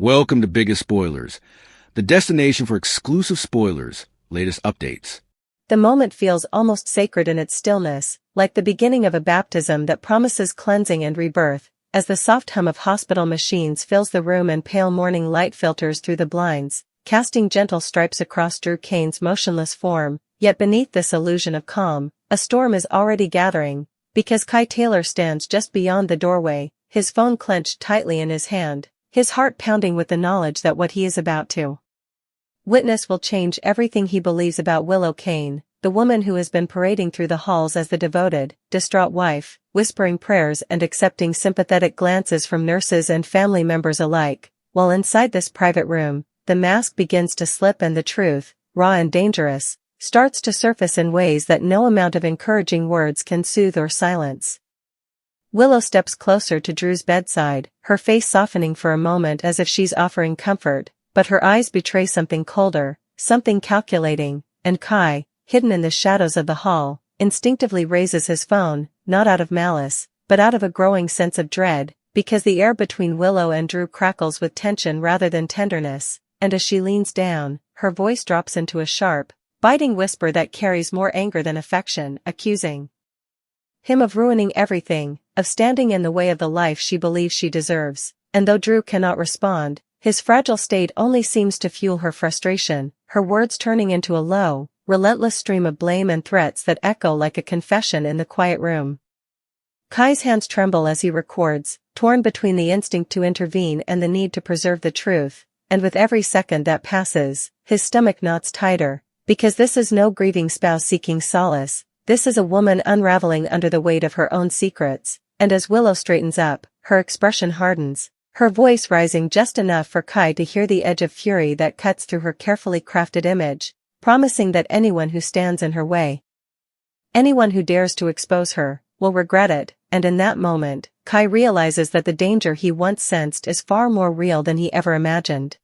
Welcome to Biggest Spoilars, the destination for exclusive spoilers, latest updates. The moment feels almost sacred in its stillness, like the beginning of a baptism that promises cleansing and rebirth, as the soft hum of hospital machines fills the room and pale morning light filters through the blinds, casting gentle stripes across Drew Kane's motionless form. Yet beneath this illusion of calm, a storm is already gathering, because Kai Taylor stands just beyond the doorway, his phone clenched tightly in his hand, his heart pounding with the knowledge that what he is about to witness will change everything he believes about Willow Kane, the woman who has been parading through the halls as the devoted, distraught wife, whispering prayers and accepting sympathetic glances from nurses and family members alike, while inside this private room, the mask begins to slip and the truth, raw and dangerous, starts to surface in ways that no amount of encouraging words can soothe or silence. Willow steps closer to Drew's bedside, her face softening for a moment as if she's offering comfort, but her eyes betray something colder, something calculating, and Kai, hidden in the shadows of the hall, instinctively raises his phone, not out of malice, but out of a growing sense of dread, because the air between Willow and Drew crackles with tension rather than tenderness, and as she leans down, her voice drops into a sharp, biting whisper that carries more anger than affection, accusing him of ruining everything, of standing in the way of the life she believes she deserves, and though Drew cannot respond, his fragile state only seems to fuel her frustration, her words turning into a low, relentless stream of blame and threats that echo like a confession in the quiet room. Kai's hands tremble as he records, torn between the instinct to intervene and the need to preserve the truth, and with every second that passes, his stomach knots tighter, because this is no grieving spouse seeking solace. This is a woman unraveling under the weight of her own secrets, and as Willow straightens up, her expression hardens, her voice rising just enough for Kai to hear the edge of fury that cuts through her carefully crafted image, promising that anyone who stands in her way, anyone who dares to expose her, will regret it, and in that moment, Kai realizes that the danger he once sensed is far more real than he ever imagined.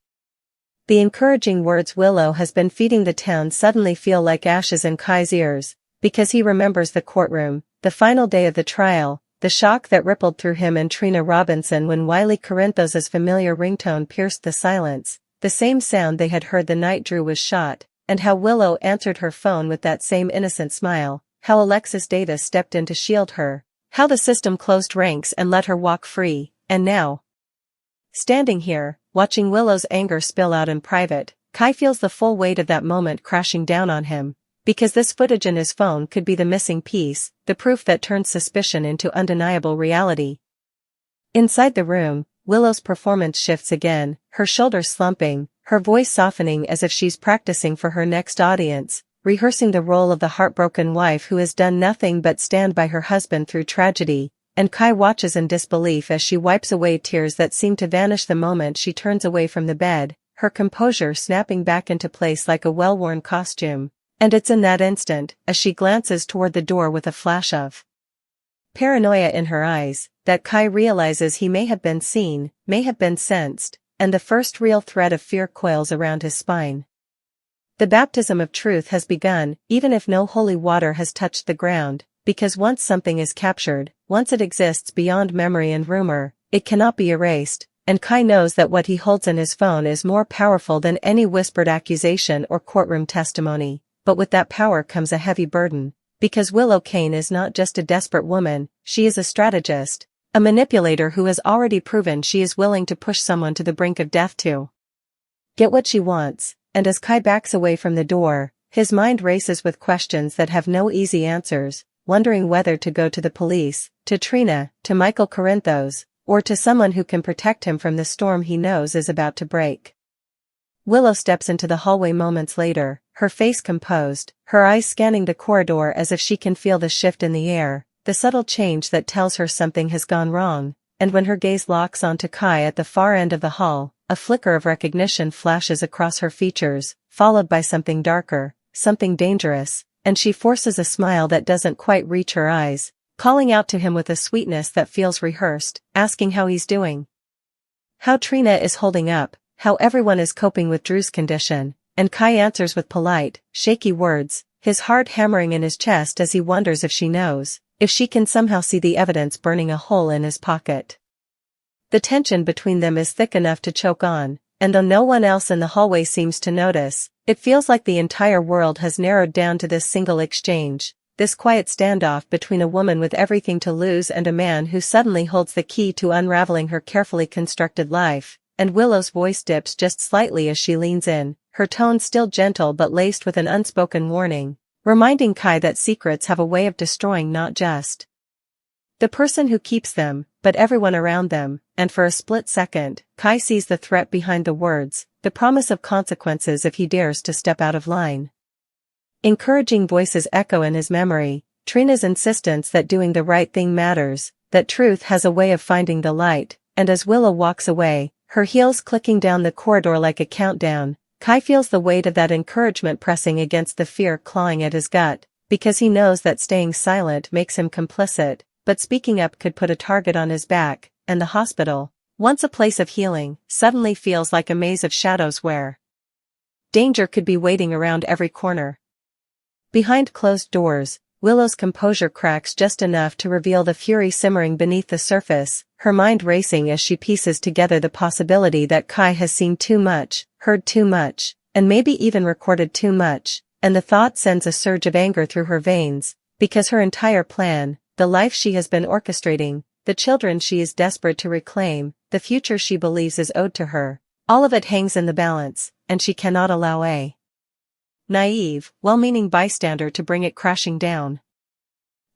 The encouraging words Willow has been feeding the town suddenly feel like ashes in Kai's ears, because he remembers the courtroom, the final day of the trial, the shock that rippled through him and Trina Robinson when Wiley Corinthos' familiar ringtone pierced the silence, the same sound they had heard the night Drew was shot, and how Willow answered her phone with that same innocent smile, how Alexis Davis stepped in to shield her, how the system closed ranks and let her walk free, and now, standing here, watching Willow's anger spill out in private, Kai feels the full weight of that moment crashing down on him. Because this footage in his phone could be the missing piece, the proof that turns suspicion into undeniable reality. Inside the room, Willow's performance shifts again, her shoulders slumping, her voice softening as if she's practicing for her next audience, rehearsing the role of the heartbroken wife who has done nothing but stand by her husband through tragedy, and Kai watches in disbelief as she wipes away tears that seem to vanish the moment she turns away from the bed, her composure snapping back into place like a well-worn costume. And it's in that instant, as she glances toward the door with a flash of paranoia in her eyes, that Kai realizes he may have been seen, may have been sensed, and the first real thread of fear coils around his spine. The baptism of truth has begun, even if no holy water has touched the ground, because once something is captured, once it exists beyond memory and rumor, it cannot be erased, and Kai knows that what he holds in his phone is more powerful than any whispered accusation or courtroom testimony. But with that power comes a heavy burden, because Willow Kane is not just a desperate woman, she is a strategist, a manipulator who has already proven she is willing to push someone to the brink of death to get what she wants, and as Kai backs away from the door, his mind races with questions that have no easy answers, wondering whether to go to the police, to Trina, to Michael Corinthos, or to someone who can protect him from the storm he knows is about to break. Willow steps into the hallway moments later, her face composed, her eyes scanning the corridor as if she can feel the shift in the air, the subtle change that tells her something has gone wrong, and when her gaze locks onto Kai at the far end of the hall, a flicker of recognition flashes across her features, followed by something darker, something dangerous, and she forces a smile that doesn't quite reach her eyes, calling out to him with a sweetness that feels rehearsed, asking how he's doing. How Trina is holding up, how everyone is coping with Drew's condition, and Kai answers with polite, shaky words, his heart hammering in his chest as he wonders if she knows, if she can somehow see the evidence burning a hole in his pocket. The tension between them is thick enough to choke on, and though no one else in the hallway seems to notice, it feels like the entire world has narrowed down to this single exchange, this quiet standoff between a woman with everything to lose and a man who suddenly holds the key to unraveling her carefully constructed life. And Willow's voice dips just slightly as she leans in, her tone still gentle but laced with an unspoken warning, reminding Kai that secrets have a way of destroying not just the person who keeps them, but everyone around them. And for a split second, Kai sees the threat behind the words, the promise of consequences if he dares to step out of line. Encouraging voices echo in his memory, Trina's insistence that doing the right thing matters, that truth has a way of finding the light, and as Willow walks away, her heels clicking down the corridor like a countdown, Kai feels the weight of that encouragement pressing against the fear clawing at his gut, because he knows that staying silent makes him complicit, but speaking up could put a target on his back, and the hospital, once a place of healing, suddenly feels like a maze of shadows where danger could be waiting around every corner. Behind closed doors, Willow's composure cracks just enough to reveal the fury simmering beneath the surface, her mind racing as she pieces together the possibility that Kai has seen too much, heard too much, and maybe even recorded too much, and the thought sends a surge of anger through her veins, because her entire plan, the life she has been orchestrating, the children she is desperate to reclaim, the future she believes is owed to her, all of it hangs in the balance, and she cannot allow a naive, well-meaning bystander to bring it crashing down.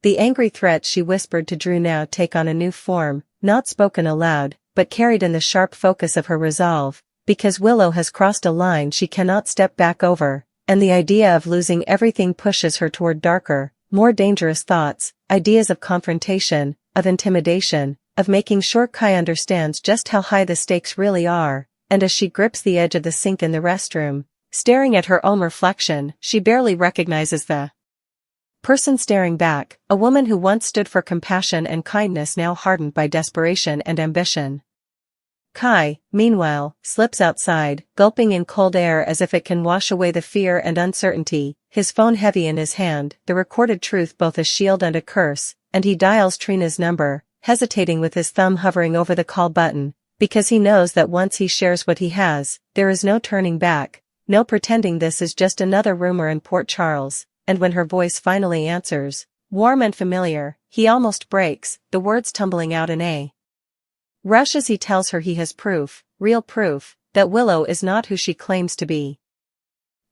The angry threats she whispered to Drew now take on a new form, not spoken aloud, but carried in the sharp focus of her resolve, because Willow has crossed a line she cannot step back over, and the idea of losing everything pushes her toward darker, more dangerous thoughts, ideas of confrontation, of intimidation, of making sure Kai understands just how high the stakes really are, and as she grips the edge of the sink in the restroom, staring at her own reflection, she barely recognizes the person staring back, a woman who once stood for compassion and kindness now hardened by desperation and ambition. Kai, meanwhile, slips outside, gulping in cold air as if it can wash away the fear and uncertainty, his phone heavy in his hand, the recorded truth both a shield and a curse, and he dials Trina's number, hesitating with his thumb hovering over the call button, because he knows that once he shares what he has, there is no turning back, no pretending this is just another rumor in Port Charles, and when her voice finally answers, warm and familiar, he almost breaks, the words tumbling out in a rush as he tells her he has proof, real proof, that Willow is not who she claims to be.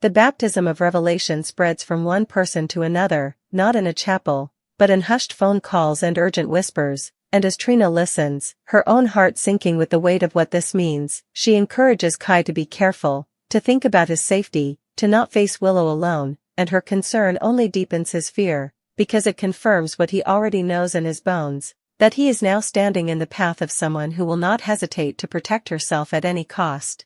The baptism of revelation spreads from one person to another, not in a chapel, but in hushed phone calls and urgent whispers, and as Trina listens, her own heart sinking with the weight of what this means, she encourages Kai to be careful, to think about his safety, to not face Willow alone, and her concern only deepens his fear, because it confirms what he already knows in his bones, that he is now standing in the path of someone who will not hesitate to protect herself at any cost.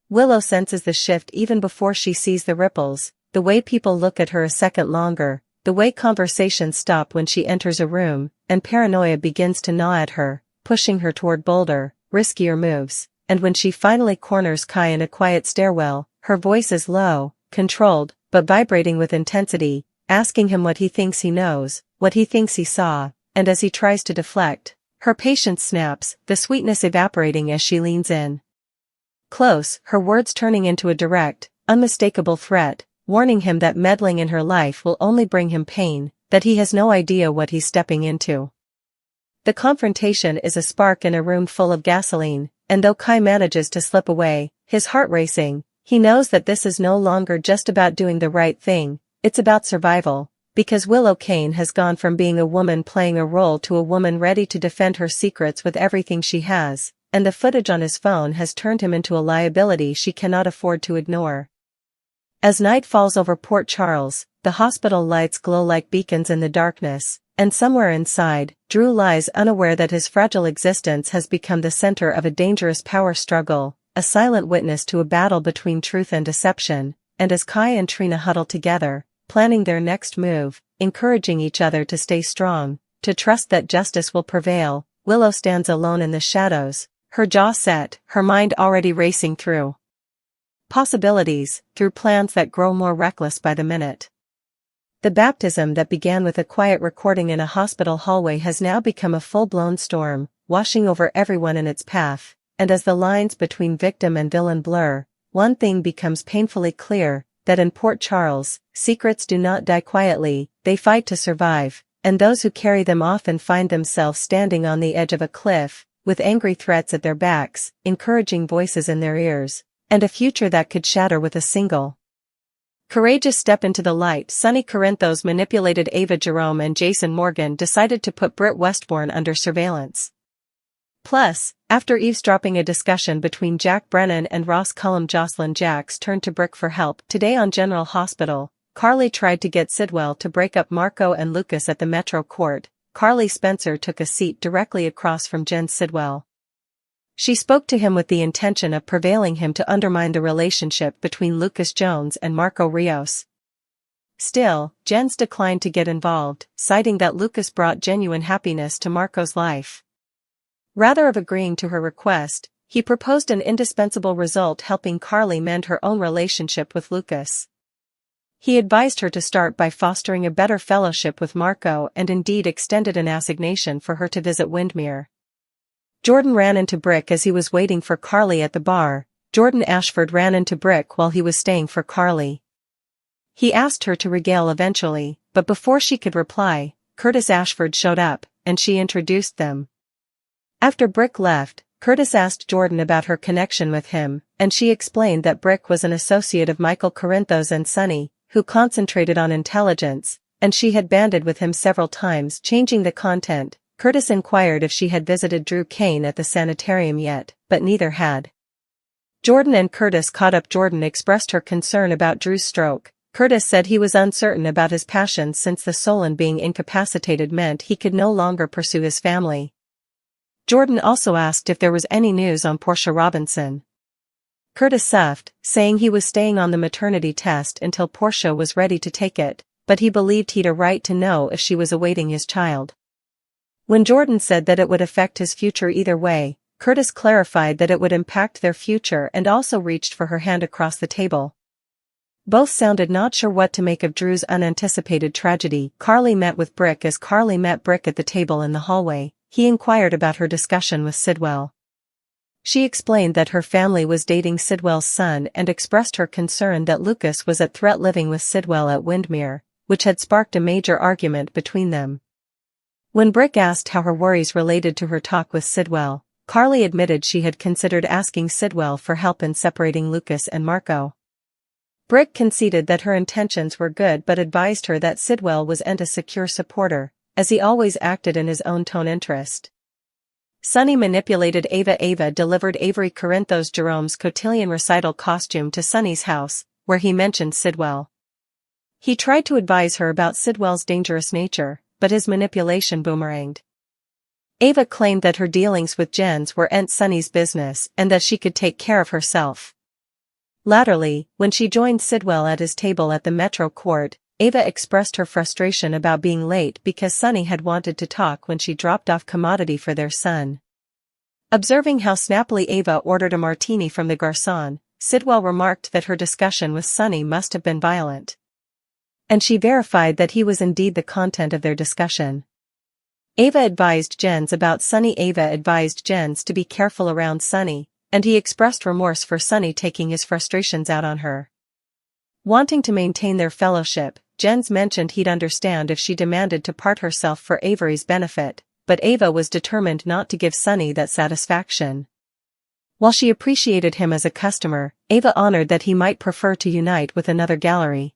Willow senses the shift even before she sees the ripples, the way people look at her a second longer, the way conversations stop when she enters a room, and paranoia begins to gnaw at her, pushing her toward bolder, riskier moves, and when she finally corners Kai in a quiet stairwell, her voice is low, controlled, but vibrating with intensity, asking him what he thinks he knows, what he thinks he saw, and as he tries to deflect, her patience snaps, the sweetness evaporating as she leans in close, her words turning into a direct, unmistakable threat, warning him that meddling in her life will only bring him pain, that he has no idea what he's stepping into. The confrontation is a spark in a room full of gasoline, and though Kai manages to slip away, his heart racing, he knows that this is no longer just about doing the right thing, it's about survival, because Willow Kane has gone from being a woman playing a role to a woman ready to defend her secrets with everything she has, and the footage on his phone has turned him into a liability she cannot afford to ignore. As night falls over Port Charles, the hospital lights glow like beacons in the darkness, and somewhere inside, Drew lies unaware that his fragile existence has become the center of a dangerous power struggle, a silent witness to a battle between truth and deception, and as Kai and Trina huddle together, planning their next move, encouraging each other to stay strong, to trust that justice will prevail, Willow stands alone in the shadows, her jaw set, her mind already racing through possibilities, through plans that grow more reckless by the minute. The baptism that began with a quiet recording in a hospital hallway has now become a full-blown storm, washing over everyone in its path, and as the lines between victim and villain blur, one thing becomes painfully clear, that in Port Charles, secrets do not die quietly, they fight to survive, and those who carry them often find themselves standing on the edge of a cliff, with angry threats at their backs, encouraging voices in their ears, and a future that could shatter with a single courageous step into the light. Sonny Corinthos manipulated Ava Jerome, and Jason Morgan decided to put Britt Westbourne under surveillance. Plus, after eavesdropping a discussion between Jack Brennan and Ross Cullum, Jocelyn Jacks turned to Brick for help. Today on General Hospital, Carly tried to get Sidwell to break up Marco and Lucas at the Metro Court. Carly Spencer took a seat directly across from Jen Sidwell. She spoke to him with the intention of prevailing him to undermine the relationship between Lucas Jones and Marco Rios. Still, Jens declined to get involved, citing that Lucas brought genuine happiness to Marco's life. Rather of agreeing to her request, he proposed an indispensable result, helping Carly mend her own relationship with Lucas. He advised her to start by fostering a better fellowship with Marco, and indeed extended an assignation for her to visit Windmere. Jordan ran into Brick as he was waiting for Carly at the bar. Jordan Ashford ran into Brick while he was staying for Carly. He asked her to regale eventually, but before she could reply, Curtis Ashford showed up, and she introduced them. After Brick left, Curtis asked Jordan about her connection with him, and she explained that Brick was an associate of Michael Corinthos and Sonny, who concentrated on intelligence, and she had banded with him several times, changing the content. Curtis inquired if she had visited Drew Kane at the sanitarium yet, but neither had. Jordan and Curtis caught up. Jordan expressed her concern about Drew's stroke. Curtis said he was uncertain about his passion since the Solon being incapacitated meant he could no longer pursue his family. Jordan also asked if there was any news on Portia Robinson. Curtis soughed, saying he was staying on the maternity test until Portia was ready to take it, but he believed he'd a right to know if she was awaiting his child. When Jordan said that it would affect his future either way, Curtis clarified that it would impact their future and also reached for her hand across the table. Both sounded not sure what to make of Drew's unanticipated tragedy. Carly met with Brick. As Carly met Brick at the table in the hallway, he inquired about her discussion with Sidwell. She explained that her family was dating Sidwell's son and expressed her concern that Lucas was at threat living with Sidwell at Windmere, which had sparked a major argument between them. When Brick asked how her worries related to her talk with Sidwell, Carly admitted she had considered asking Sidwell for help in separating Lucas and Marco. Brick conceded that her intentions were good but advised her that Sidwell was a secure supporter, as he always acted in his own tone interest. Sonny manipulated Ava. Ava delivered Avery Corinthos Jerome's cotillion recital costume to Sonny's house, where he mentioned Sidwell. He tried to advise her about Sidwell's dangerous nature, but his manipulation boomeranged. Ava claimed that her dealings with Jens were Sonny's business and that she could take care of herself. Latterly, when she joined Sidwell at his table at the Metro Court, Ava expressed her frustration about being late because Sonny had wanted to talk when she dropped off commodity for their son. Observing how snappily Ava ordered a martini from the garçon, Sidwell remarked that her discussion with Sonny must have been violent. And she verified that he was indeed the content of their discussion. Ava advised Jens about Sonny. Ava advised Jens to be careful around Sonny, and he expressed remorse for Sonny taking his frustrations out on her. Wanting to maintain their fellowship, Jens mentioned he'd understand if she demanded to part herself for Avery's benefit, but Ava was determined not to give Sonny that satisfaction. While she appreciated him as a customer, Ava honored that he might prefer to unite with another gallery.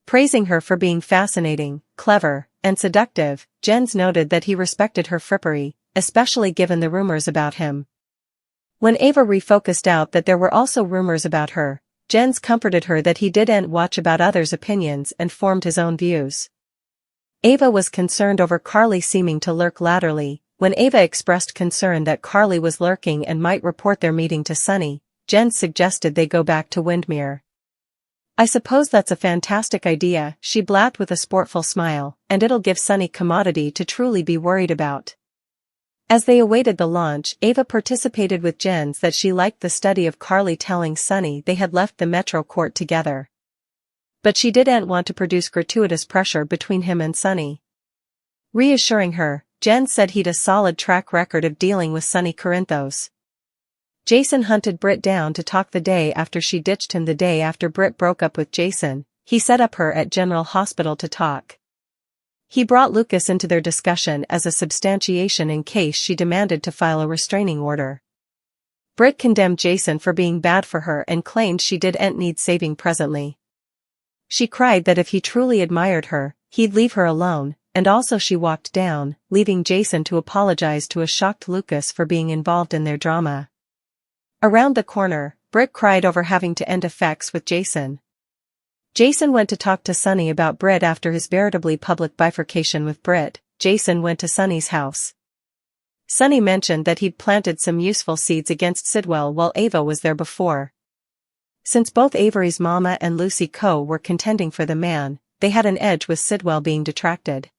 Praising her for being fascinating, clever, and seductive, Jens noted that he respected her frippery, especially given the rumors about him. When Ava refocused out that there were also rumors about her, Jens comforted her that he didn't watch about others' opinions and formed his own views. Ava was concerned over Carly seeming to lurk latterly. When Ava expressed concern that Carly was lurking and might report their meeting to Sonny, Jens suggested they go back to Windmere. "I suppose that's a fantastic idea," she blabbed with a sportful smile, "and it'll give Sonny commodity to truly be worried about." As they awaited the launch, Ava participated with Jens that she liked the study of Carly telling Sonny they had left the Metro Court together. But she didn't want to produce gratuitous pressure between him and Sonny. Reassuring her, Jen said he'd a solid track record of dealing with Sonny Corinthos. Jason hunted Britt down to talk the day after she ditched him. The day after Britt broke up with Jason, he set up her at General Hospital to talk. He brought Lucas into their discussion as a substantiation in case she demanded to file a restraining order. Britt condemned Jason for being bad for her and claimed she didn't need saving presently. She cried that if he truly admired her, he'd leave her alone, and also she walked down, leaving Jason to apologize to a shocked Lucas for being involved in their drama. Around the corner, Britt cried over having to end affairs with Jason. Jason went to talk to Sonny about Britt after his veritably public bifurcation with Britt. Jason went to Sonny's house. Sonny mentioned that he'd planted some useful seeds against Sidwell while Ava was there before. Since both Avery's mama and Lucy Coe were contending for the man, they had an edge with Sidwell being detracted.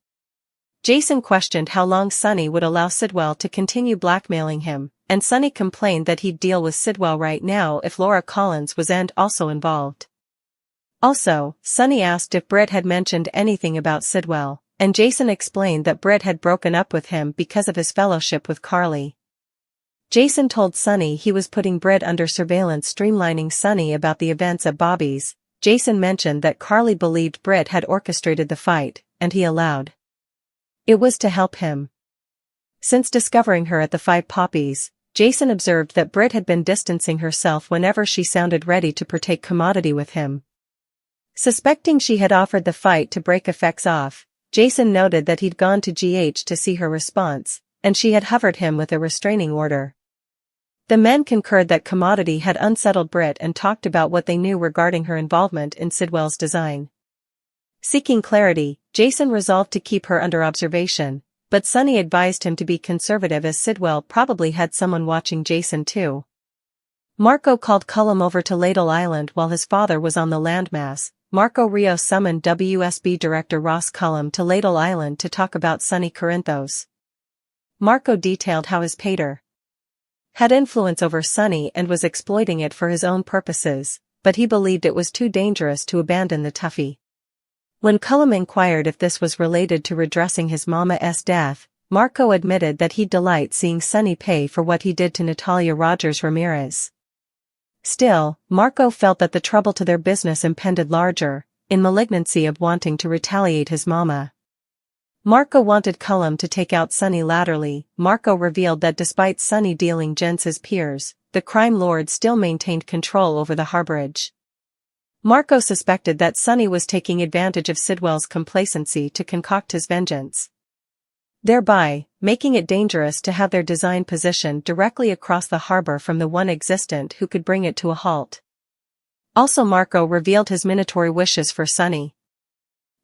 Jason questioned how long Sonny would allow Sidwell to continue blackmailing him, and Sonny complained that he'd deal with Sidwell right now if Laura Collins was also involved. Also, Sonny asked if Britt had mentioned anything about Sidwell, and Jason explained that Britt had broken up with him because of his fellowship with Carly. Jason told Sonny he was putting Britt under surveillance, streamlining Sonny about the events at Bobby's. Jason mentioned that Carly believed Britt had orchestrated the fight, and he allowed. It was to help him. Since discovering her at the Five Poppies, Jason observed that Britt had been distancing herself whenever she sounded ready to partake commodity with him. Suspecting she had offered the fight to break effects off, Jason noted that he'd gone to GH to see her response, and she had hovered him with a restraining order. The men concurred that commodity had unsettled Britt and talked about what they knew regarding her involvement in Sidwell's design. Seeking clarity, Jason resolved to keep her under observation, but Sonny advised him to be conservative as Sidwell probably had someone watching Jason too. Marco called Cullum over to Ladle Island while his father was on the landmass. Marco Rio summoned WSB director Ross Cullum to Ladle Island to talk about Sonny Corinthos. Marco detailed how his pater had influence over Sonny and was exploiting it for his own purposes, but he believed it was too dangerous to abandon the toughie. When Cullum inquired if this was related to redressing his mama's death, Marco admitted that he'd delight seeing Sonny pay for what he did to Natalia Rogers Ramirez. Still, Marco felt that the trouble to their business impended larger, in malignancy of wanting to retaliate his mama. Marco wanted Cullum to take out Sonny laterally. Marco revealed that despite Sonny dealing Jen's peers, the crime lord still maintained control over the harborage. Marco suspected that Sonny was taking advantage of Sidwell's complacency to concoct his vengeance, thereby making it dangerous to have their design positioned directly across the harbor from the one existent who could bring it to a halt. Also, Marco revealed his minatory wishes for Sonny.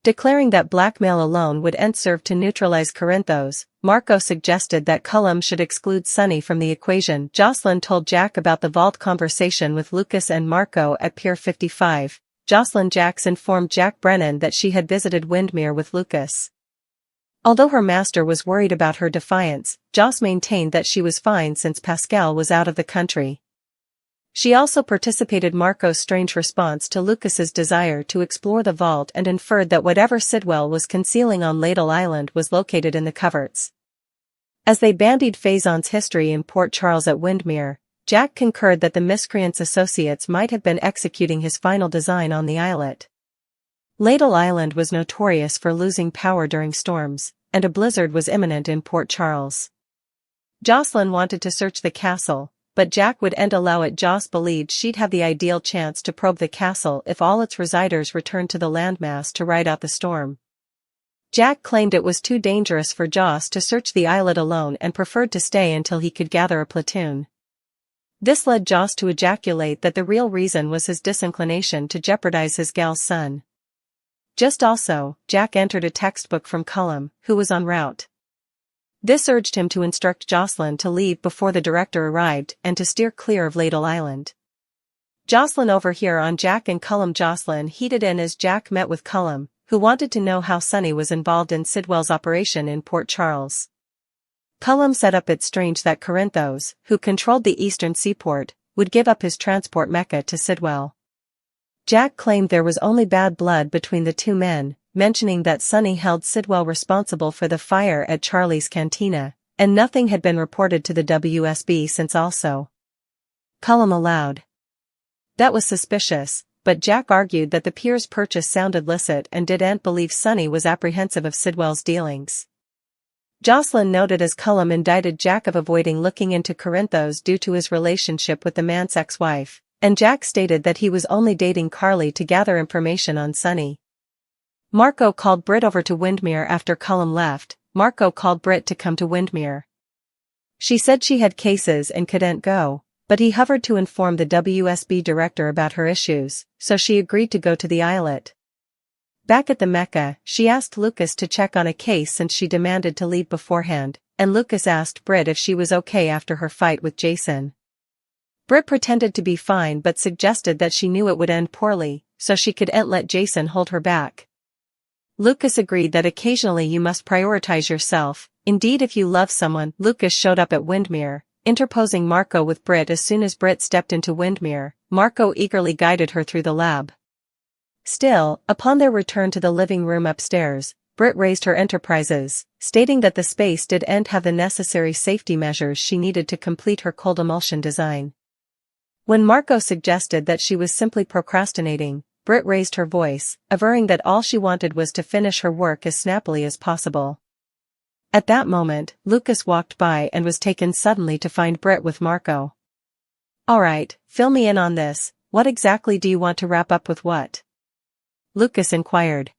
Declaring that blackmail alone would serve to neutralize Corinthos, Marco suggested that Cullum should exclude Sonny from the equation. Jocelyn told Jack about the vault conversation with Lucas and Marco at Pier 55. Jocelyn Jacks informed Jack Brennan that she had visited Windmere with Lucas. Although her master was worried about her defiance, Joss maintained that she was fine since Pascal was out of the country. She also participated Marco's strange response to Lucas's desire to explore the vault and inferred that whatever Sidwell was concealing on Ladle Island was located in the coverts. As they bandied Faison's history in Port Charles at Windmere, Jack concurred that the miscreant's associates might have been executing his final design on the islet. Ladle Island was notorious for losing power during storms, and a blizzard was imminent in Port Charles. Jocelyn wanted to search the castle, but Jack wouldn't allow it. Joss believed she'd have the ideal chance to probe the castle if all its residers returned to the landmass to ride out the storm. Jack claimed it was too dangerous for Joss to search the islet alone and preferred to stay until he could gather a platoon. This led Joss to ejaculate that the real reason was his disinclination to jeopardize his gal's son. Just also, Jack entered a textbook from Cullum, who was en route. This urged him to instruct Jocelyn to leave before the director arrived and to steer clear of Ladle Island. Jocelyn overheard on Jack and Cullum. Jocelyn heated in as Jack met with Cullum, who wanted to know how Sonny was involved in Sidwell's operation in Port Charles. Cullum set up it strange that Corinthos, who controlled the eastern seaport, would give up his transport mecca to Sidwell. Jack claimed there was only bad blood between the two men, mentioning that Sunny held Sidwell responsible for the fire at Charlie's cantina, and nothing had been reported to the WSB since also. Cullum aloud. That was suspicious, but Jack argued that the peer's purchase sounded licit and didn't believe Sunny was apprehensive of Sidwell's dealings. Jocelyn noted as Cullum indicted Jack of avoiding looking into Corinthos due to his relationship with the man's ex-wife, and Jack stated that he was only dating Carly to gather information on Sunny. Marco called Britt over to Windmere after Cullum left. Marco called Britt to come to Windmere. She said she had cases and couldn't go, but he hovered to inform the WSB director about her issues, so she agreed to go to the islet. Back at the Mecca, she asked Lucas to check on a case since she demanded to leave beforehand, and Lucas asked Britt if she was okay after her fight with Jason. Britt pretended to be fine but suggested that she knew it would end poorly, so she couldn't let Jason hold her back. Lucas agreed that occasionally you must prioritize yourself. Indeed, if you love someone. Lucas showed up at Windmere, interposing Marco with Britt. As soon as Britt stepped into Windmere, Marco eagerly guided her through the lab. Still, upon their return to the living room upstairs, Britt raised her enterprises, stating that the space didn't have the necessary safety measures she needed to complete her cold emulsion design. When Marco suggested that she was simply procrastinating, Britt raised her voice, averring that all she wanted was to finish her work as snappily as possible. At that moment, Lucas walked by and was taken suddenly to find Britt with Marco. "Alright, fill me in on this, what exactly do you want to wrap up with what?" Lucas inquired.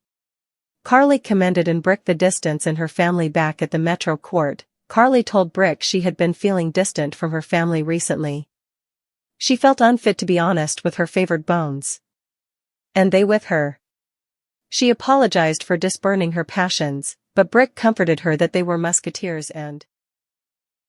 Carly commended and Brick the distance in her family back at the Metro Court. Carly told Brick she had been feeling distant from her family recently. She felt unfit to be honest with her favored bones. And they with her. She apologized for disburning her passions, but Brick comforted her that they were musketeers and